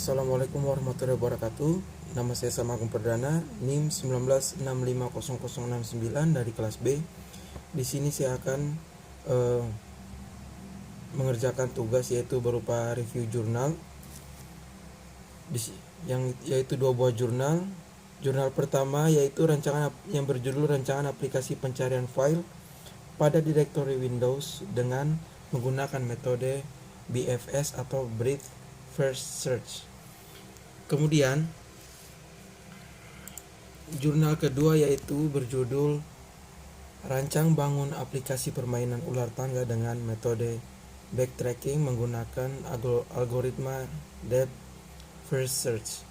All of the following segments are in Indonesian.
Assalamualaikum warahmatullahi wabarakatuh. Nama saya Samagung Perdana, NIM 19650069 dari kelas B. Di sini saya akan mengerjakan tugas yaitu berupa review jurnal, yaitu 2 buah jurnal. Jurnal pertama yaitu yang berjudul Rancangan Aplikasi Pencarian File pada Direktori Windows dengan menggunakan metode BFS atau Breadth First Search. Kemudian jurnal kedua yaitu berjudul Rancang Bangun Aplikasi Permainan Ular Tangga dengan metode backtracking menggunakan algoritma Depth First Search.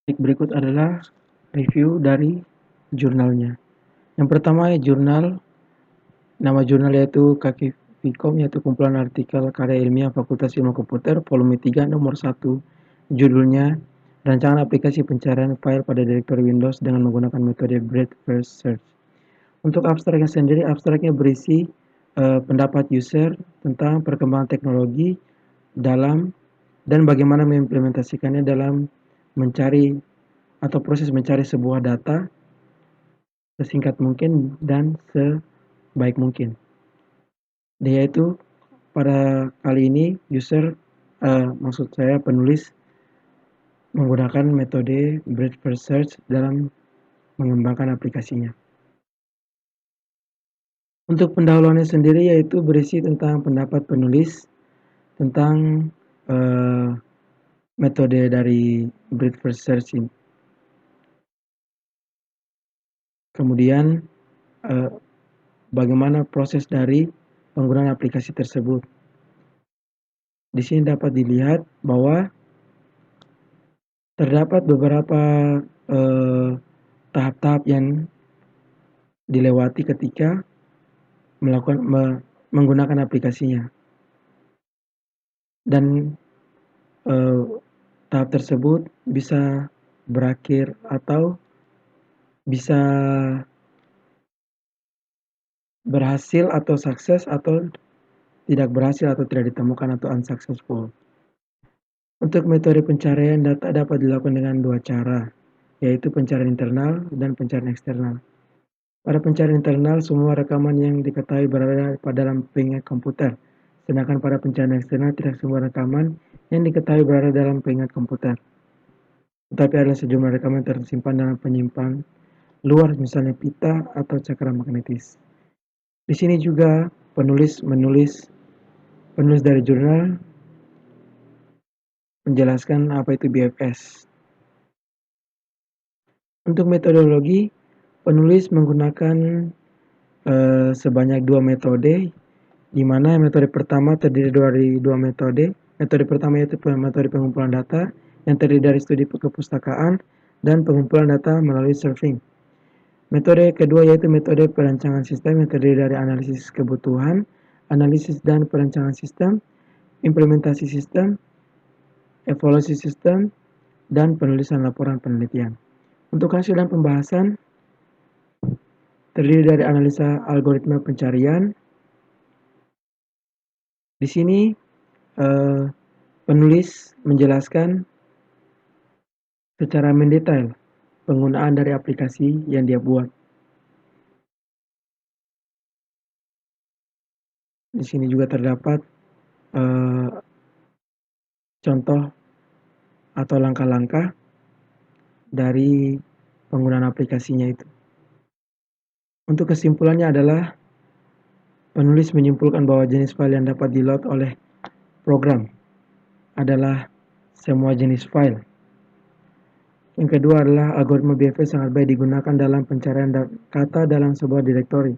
Berikut adalah review dari jurnalnya. Yang pertama jurnal, nama jurnal yaitu Kakivikom, yaitu kumpulan artikel karya ilmiah Fakultas Ilmu Komputer volume 3 nomor 1. Judulnya Rancangan Aplikasi Pencarian File pada Direktori Windows dengan menggunakan metode Breadth First Search. Untuk abstraknya sendiri, abstraknya berisi pendapat user tentang perkembangan teknologi dalam dan bagaimana mengimplementasikannya dalam mencari atau proses mencari sebuah data sesingkat mungkin dan sebaik mungkin. Yaitu pada kali ini penulis menggunakan metode Breadth First Search dalam mengembangkan aplikasinya. Untuk pendahuluannya sendiri yaitu berisi tentang pendapat penulis tentang metode dari Breadth First Search ini. Kemudian bagaimana proses dari penggunaan aplikasi tersebut. Di sini dapat dilihat bahwa terdapat beberapa tahap-tahap yang dilewati ketika menggunakan aplikasinya. Dan tahap tersebut bisa berakhir atau bisa berhasil atau sukses atau tidak berhasil atau tidak ditemukan atau unsuccessful. Untuk metode pencarian data dapat dilakukan dengan 2 cara, yaitu pencarian internal dan pencarian eksternal. Pada pencarian internal, semua rekaman yang diketahui berada pada dalam pengingat komputer, sedangkan pada pencarian eksternal tidak semua rekaman yang diketahui berada dalam pengingat komputer. Tetapi ada sejumlah rekaman yang tersimpan dalam penyimpan luar, misalnya pita atau cakra magnetis. Di sini juga penulis dari jurnal menjelaskan apa itu BFS. Untuk metodologi, penulis menggunakan sebanyak 2 metode, di mana metode pertama terdiri dari 2 metode. Metode pertama yaitu metode pengumpulan data yang terdiri dari studi kepustakaan dan pengumpulan data melalui surfing. Metode kedua yaitu metode perancangan sistem yang terdiri dari analisis kebutuhan, analisis dan perancangan sistem, implementasi sistem, evaluasi sistem, dan penulisan laporan penelitian. Untuk hasil dan pembahasan terdiri dari analisa algoritma pencarian. Di sini penulis menjelaskan secara mendetail penggunaan dari aplikasi yang dia buat. Di sini juga terdapat contoh atau langkah-langkah dari penggunaan aplikasinya itu. Untuk kesimpulannya adalah penulis menyimpulkan bahwa jenis file yang dapat di-load oleh program adalah semua jenis file. Yang kedua adalah algoritma BFS sangat baik digunakan dalam pencarian kata dalam sebuah direktori.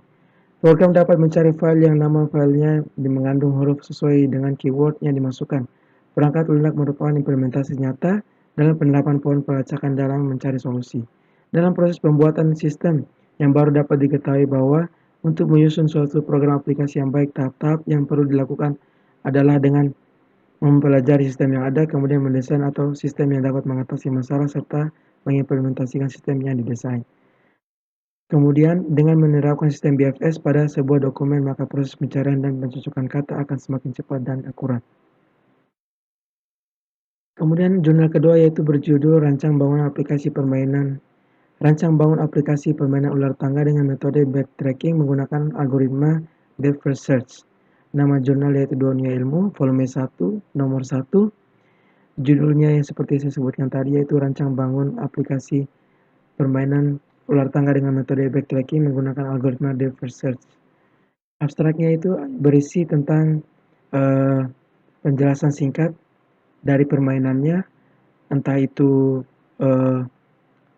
Program dapat mencari file yang nama filenya mengandung huruf sesuai dengan keyword yang dimasukkan. Perangkat lunak merupakan implementasi nyata dalam penerapan pohon pelacakan dalam mencari solusi. Dalam proses pembuatan sistem yang baru dapat diketahui bahwa untuk menyusun suatu program aplikasi yang baik, tahap-tahap yang perlu dilakukan adalah dengan mempelajari sistem yang ada, kemudian mendesain atau sistem yang dapat mengatasi masalah serta mengimplementasikan sistem yang didesain. Kemudian, dengan menerapkan sistem BFS pada sebuah dokumen, maka proses pencarian dan pencocokan kata akan semakin cepat dan akurat. Kemudian, jurnal kedua yaitu berjudul Rancang Bangun Aplikasi Permainan. Rancang bangun aplikasi permainan ular tangga dengan metode backtracking menggunakan algoritma depth first search. Nama jurnal yaitu Dunia Ilmu, volume 1, nomor 1. Judulnya yang seperti saya sebutkan tadi yaitu Rancang Bangun Aplikasi Permainan Ular Tangga dengan metode backtracking menggunakan algoritma depth first search. Abstraknya itu berisi tentang penjelasan singkat dari permainannya, entah itu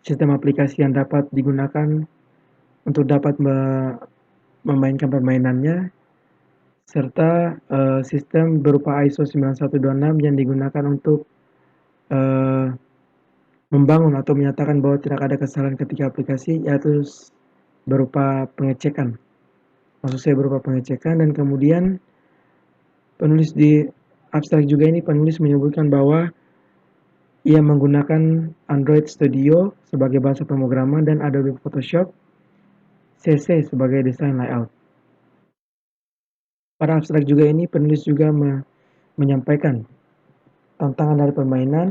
sistem aplikasi yang dapat digunakan untuk dapat memainkan permainannya, serta sistem berupa ISO 9126 yang digunakan untuk membangun atau menyatakan bahwa tidak ada kesalahan ketika aplikasi, yaitu berupa pengecekan. Maksud saya berupa pengecekan, dan kemudian penulis di abstrak juga ini penulis menyebutkan bahwa ia menggunakan Android Studio sebagai bahasa pemrograman dan Adobe Photoshop CC sebagai desain layout. Pada abstrak juga ini penulis juga menyampaikan tantangan dari permainan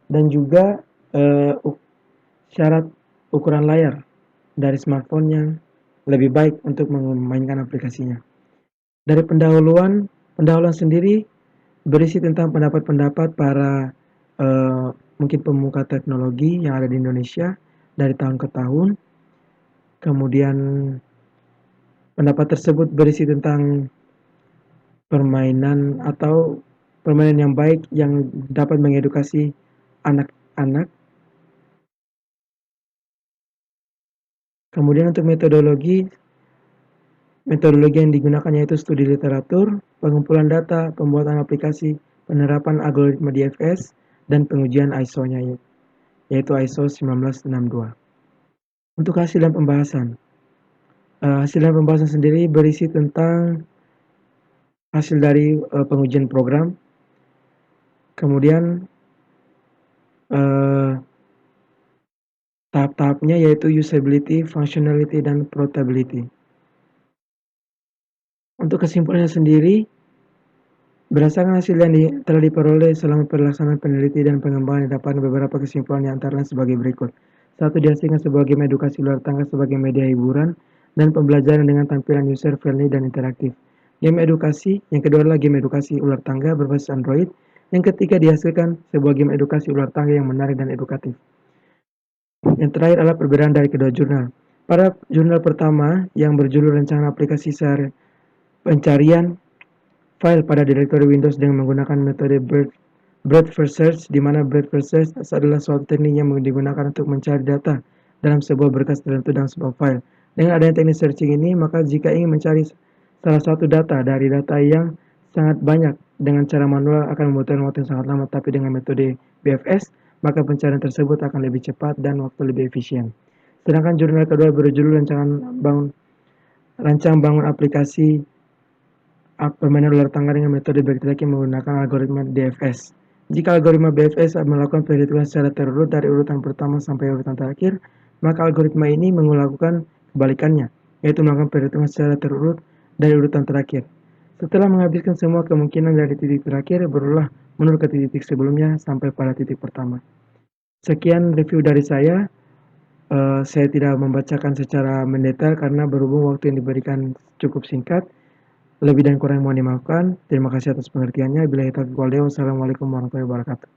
dan juga syarat ukuran layar dari smartphone yang lebih baik untuk memainkan aplikasinya. Dari pendahuluan sendiri berisi tentang pendapat-pendapat para mungkin pemuka teknologi yang ada di Indonesia dari tahun ke tahun. Kemudian pendapat tersebut berisi tentang permainan atau permainan yang baik yang dapat mengedukasi anak-anak. Kemudian untuk metodologi yang digunakan yaitu studi literatur, pengumpulan data, pembuatan aplikasi, penerapan algoritma DFS, dan pengujian ISO-nya yaitu ISO 1962. Untuk hasil dan pembahasan. Hasil dan pembahasan sendiri berisi tentang hasil dari pengujian program, kemudian tahap-tahapnya yaitu usability, functionality, dan portability. Untuk kesimpulannya sendiri, berdasarkan hasil yang telah diperoleh selama pelaksanaan peneliti dan pengembangan didapatkan beberapa kesimpulan yang antara lain sebagai berikut. 1. Dihasilkan sebuah game edukasi ular tangga sebagai media hiburan dan pembelajaran dengan tampilan user-friendly dan interaktif. Game edukasi, yang kedua adalah game edukasi ular tangga berbasis Android. Yang ketiga, dihasilkan sebuah game edukasi ular tangga yang menarik dan edukatif. Yang terakhir adalah perbedaan dari kedua jurnal. Pada jurnal pertama yang berjudul Rancangan Aplikasi Pencarian file pada direktori Windows dengan menggunakan metode breadth first search, di mana breadth first search adalah suatu teknik yang digunakan untuk mencari data dalam sebuah berkas tertentu dalam sebuah file. Dengan adanya teknik searching ini, maka jika ingin mencari salah satu data dari data yang sangat banyak dengan cara manual akan membutuhkan waktu yang sangat lama, tapi dengan metode BFS, maka pencarian tersebut akan lebih cepat dan waktu lebih efisien. Sedangkan jurnal kedua berjudul Rancang Bangun Aplikasi Permainan Ular Tangga dengan metode backtracking menggunakan algoritma DFS. Jika algoritma BFS melakukan perhitungan secara terurut dari urutan pertama sampai urutan terakhir, maka algoritma ini melakukan kebalikannya, yaitu melakukan perhitungan secara terurut dari urutan terakhir. Setelah menghabiskan semua kemungkinan dari titik terakhir, berulah mundur ke titik sebelumnya sampai pada titik pertama. Sekian review dari saya. Saya tidak membacakan secara mendetail karena berhubung waktu yang diberikan cukup singkat. Lebih dan kurang mohon dimaafkan. Terima kasih atas pengertiannya. Billahi taufiq wal hidayah. Wassalamualaikum warahmatullahi wabarakatuh.